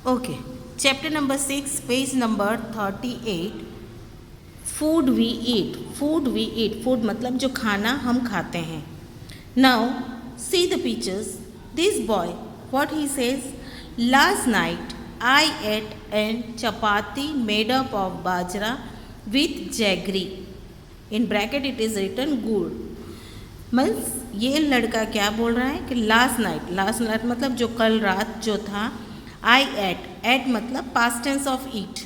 Okay, chapter number 6, page number 38. Food we eat. Food we eat. Food मतलब जो खाना हम खाते हैं. Now, see the pictures. This boy, what he says, last night I ate an chapati made up of bajra with jaggery. In bracket it is written gur. Means ये लड़का क्या बोल रहा है कि लास्ट नाइट मतलब जो कल रात जो था, आई एट मतलब पास्ट टेंस ऑफ ईट,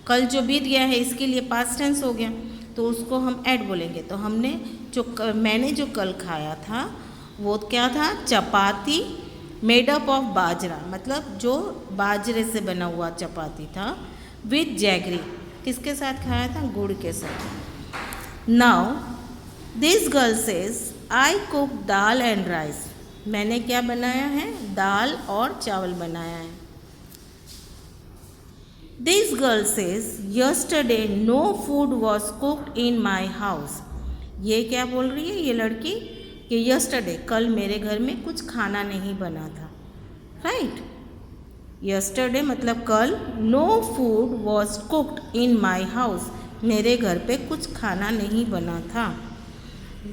कल जो बीत गया है इसके लिए पास्ट टेंस हो गया, तो उसको हम एट बोलेंगे. तो मैंने जो कल खाया था वो क्या था, चपाती मेड अप ऑफ बाजरा, मतलब जो बाजरे से बना हुआ चपाती था, विथ जैगरी, किसके साथ खाया था, गुड़ के साथ. Now this girl says I cook dal and rice. मैंने क्या बनाया है, दाल और चावल बनाया है. This girl says yesterday no food was cooked in my house. ये क्या बोल रही है ये लड़की कि यस्टरडे कल मेरे घर में कुछ खाना नहीं बना था. राइट, यस्टरडे मतलब कल, no food was cooked in my house, मेरे घर पे कुछ खाना नहीं बना था.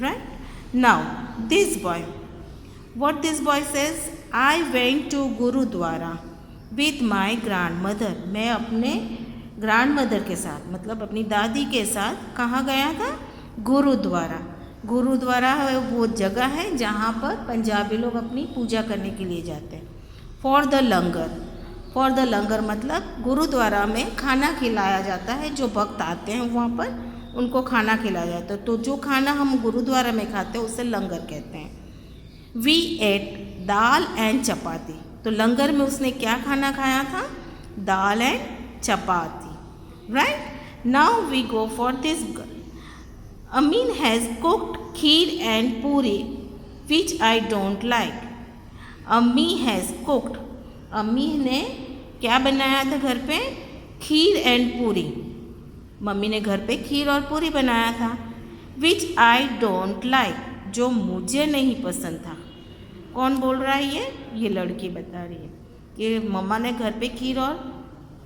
Right. Now, this boy, what this boy says, I went to Gurudwara with my grandmother. मैं अपने ग्रैंडमदर के साथ मतलब अपनी दादी के साथ कहाँ गया था, गुरुद्वारा. गुरुद्वारा वो जगह है जहाँ पर पंजाबी लोग अपनी पूजा करने के लिए जाते हैं. फॉर द लंगर मतलब गुरुद्वारा में खाना खिलाया जाता है, जो भक्त आते हैं वहाँ पर उनको खाना खिलाया जाता है. तो जो खाना हम गुरुद्वारा में खाते हैं उसे लंगर कहते हैं. We ate dal and chapati. तो लंगर में उसने क्या खाना खाया था, dal and chapati. Right. Now we go for this girl. Amin has cooked kheer and puri which I don't like. Ammi has cooked, अम्मी ने क्या बनाया था घर पे, खीर एंड पूरी. मम्मी ने घर पे खीर और पूरी बनाया था. विच आई डोंट लाइक, जो मुझे नहीं पसंद था. कौन बोल रहा है ये लड़की बता रही है कि मम्मा ने घर पे खीर और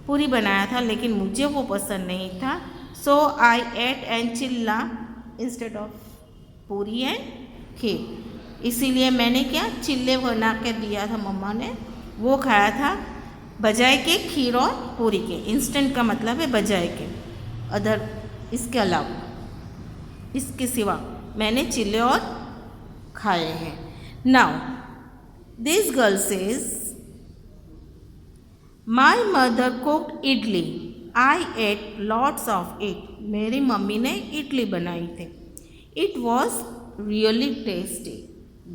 पूरी बनाया था लेकिन मुझे वो पसंद नहीं था. सो आई एट एंड चिल्ला इंस्टेड ऑफ पूरी एंड खीर. इसीलिए मैंने क्या, चिल्ले बना के दिया था मम्मा ने, वो खाया था बजाय के खीर और पूरी के. इंस्टेंट का मतलब है बजाय के, अदर, इसके अलावा, इसके सिवा मैंने चिल्ले और खाए हैं. Now this girl says my mother cooked idli, I ate lots of it. मेरी मम्मी ने इडली बनाई थी. इट वॉज रियली टेस्टी,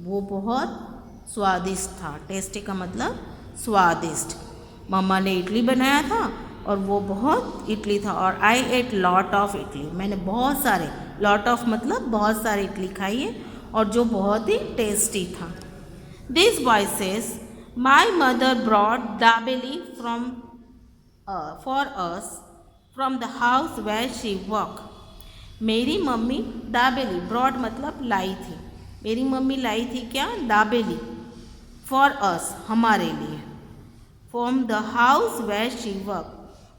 वो बहुत स्वादिष्ट था. टेस्टी का मतलब स्वादिष्ट. मम्मा ने इडली बनाया था और वो बहुत इडली था. और आई एट लॉट ऑफ इडली, मैंने बहुत सारे, लॉट ऑफ मतलब बहुत सारे इडली खाई है और जो बहुत ही टेस्टी था. This boy says my mother brought dabeli for us from the house where she work. मेरी मम्मी दाबेली, ब्रॉड मतलब लाई थी, मेरी मम्मी लाई थी क्या, दाबेली, फॉर अस हमारे लिए, from the house where she work,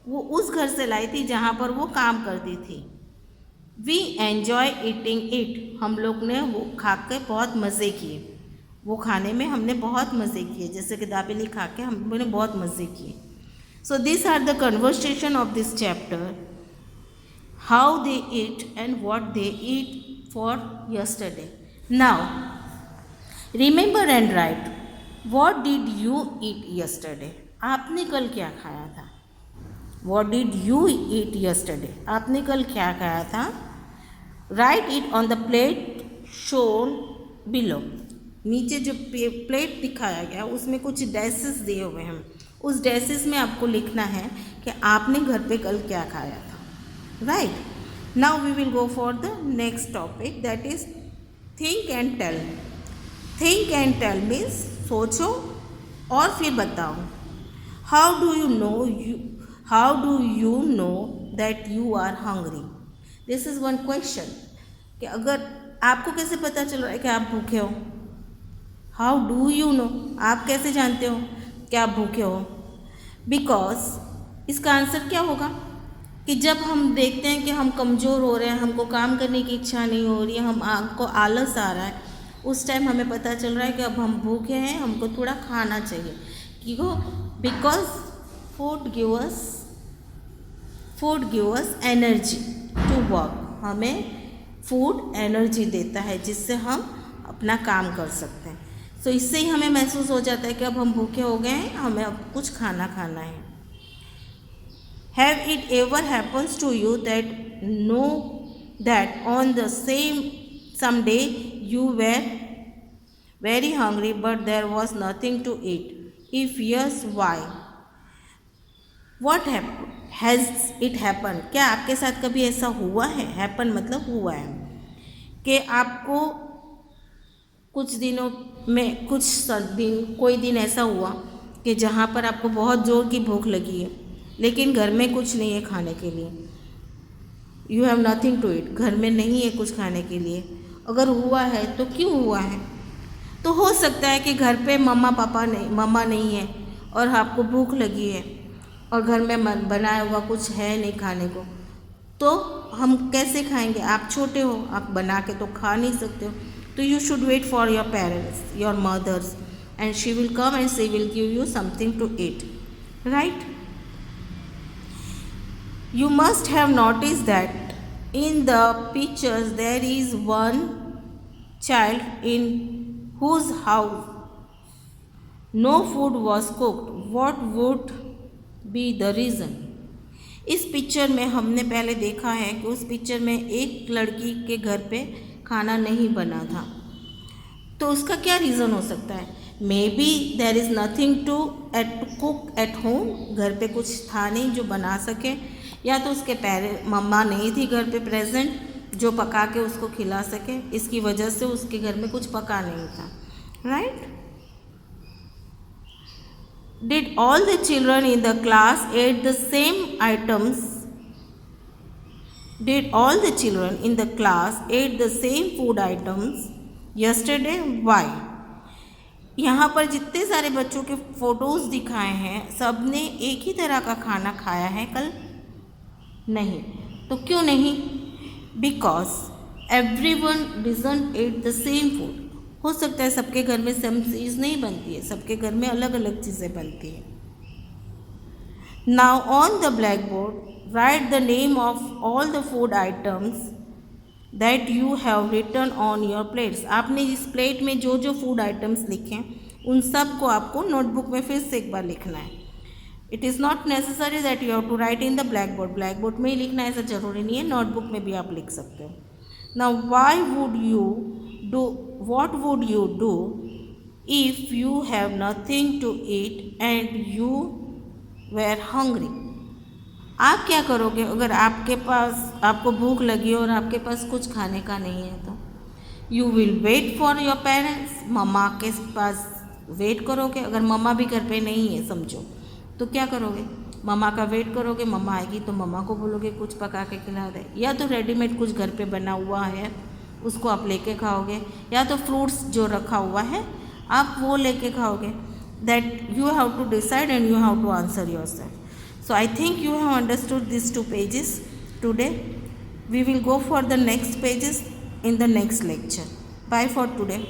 वो उस घर से लाई थी जहाँ पर वो काम करती थी. वी एन्जॉय ईटिंग इट, हम लोग ने वो खा के बहुत मज़े किए. वो खाने में हमने बहुत मज़े किए, जैसे कि दाबेली खा के हमने बहुत मज़े किए. So this are the conversation of this chapter, how they eat and what they eat for yesterday. Now remember and write, what did you eat yesterday. आपने कल क्या खाया था. What did you eat yesterday? आपने कल क्या खाया था. Write it on the plate shown below. नीचे जो प्लेट दिखाया गया उसमें कुछ डैसेस दिए हुए हैं, उस डैसेस में आपको लिखना है कि आपने घर पे कल क्या खाया था. Right. Now we will go for the next topic, that is think and tell. Think and tell means सोचो और फिर बताओ. How do you know that you are hungry? This is one question, कि अगर आपको कैसे पता चल रहा है कि आप भूखे हो. How do you know, आप कैसे जानते हो कि आप भूखे हो. बिकॉज इसका आंसर क्या होगा कि जब हम देखते हैं कि हम कमज़ोर हो रहे हैं, हमको काम करने की इच्छा नहीं हो रही है, हमको आलस आ रहा है, उस टाइम हमें पता चल रहा है कि अब हम भूखे हैं, हमको थोड़ा खाना चाहिए। क्यों? Because food give us energy to work. हमें फूड एनर्जी देता है जिससे हम अपना काम कर सकते हैं। सो इससे ही हमें महसूस हो जाता है कि अब हम भूखे हो गए हैं, हमें अब कुछ खाना खाना है। Have it ever happens to you that on the some day you were very hungry but there was nothing to eat? If yes, why? What happened? Has it happened? क्या आपके साथ कभी ऐसा हुआ है? Happen मतलब हुआ है कि आपको कुछ दिनों में कोई दिन ऐसा हुआ कि जहाँ पर आपको बहुत ज़ोर की भूख लगी है, लेकिन घर में कुछ नहीं है खाने के लिए। You have nothing to eat, घर में नहीं है कुछ खाने के लिए। अगर हुआ है तो क्यों हुआ है? तो हो सकता है कि घर पे मम्मा नहीं है और आपको भूख लगी है और घर में बनाया हुआ कुछ है नहीं खाने को, तो हम कैसे खाएंगे? आप छोटे हो, आप बना के तो खा नहीं सकते हो। तो you should wait for your parents, your mothers, and she will come and she will give you something to eat, right? You must have noticed that in the pictures there is one child in whose house no food was cooked. What would be the reason? इस picture में हमने पहले देखा है कि उस picture में एक लड़की के घर पे खाना नहीं बना था। तो उसका क्या रीज़न हो सकता है? May be there is nothing to cook at home, घर पे कुछ था नहीं जो बना सके, या तो उसके मम्मा नहीं थी घर पे प्रेजेंट जो पका के उसको खिला सके, इसकी वजह से उसके घर में कुछ पका नहीं था, right? Did all the children in the class ate the same items? Did all the children in the class ate the same food items yesterday? Why? यहाँ पर जितने सारे बच्चों के फ़ोटोज़ दिखाए हैं, सब ने एक ही तरह का खाना खाया है कल? नहीं। तो क्यों नहीं? Because everyone doesn't eat the same food. हो सकता है सबके घर में सेम चीज़ नहीं बनती है, सबके घर में अलग अलग चीज़ें बनती हैं। Now on the black board write the name of all the food items that you have written on your plates. आपने इस प्लेट में जो जो फूड आइटम्स लिखे हैं उन सब को आपको नोटबुक में फिर से एक बार लिखना है। It is not necessary that you have to write in the black board में ही लिखना है, ऐसा ज़रूरी नहीं है, नोटबुक में भी आप लिख सकते हो। Now what would you do if you have nothing to eat and you were hungry? आप क्या करोगे अगर आपको भूख लगी और आपके पास कुछ खाने का नहीं है? तो you will wait for your parents, मम्मा के पास वेट करोगे। अगर मम्मा भी घर पे नहीं है समझो, तो क्या करोगे? मम्मा का वेट करोगे, मम्मा आएगी तो मम्मा को बोलोगे कुछ पका के खिला दे, या तो रेडीमेड कुछ घर पे बना हुआ है उसको आप लेके खाओगे, या तो फ्रूट्स जो रखा हुआ है आप वो लेके खाओगे। That you have to decide and you have to answer yourself. So I think you have understood these 2 pages today. We will go for the next pages in the next lecture. Bye for today.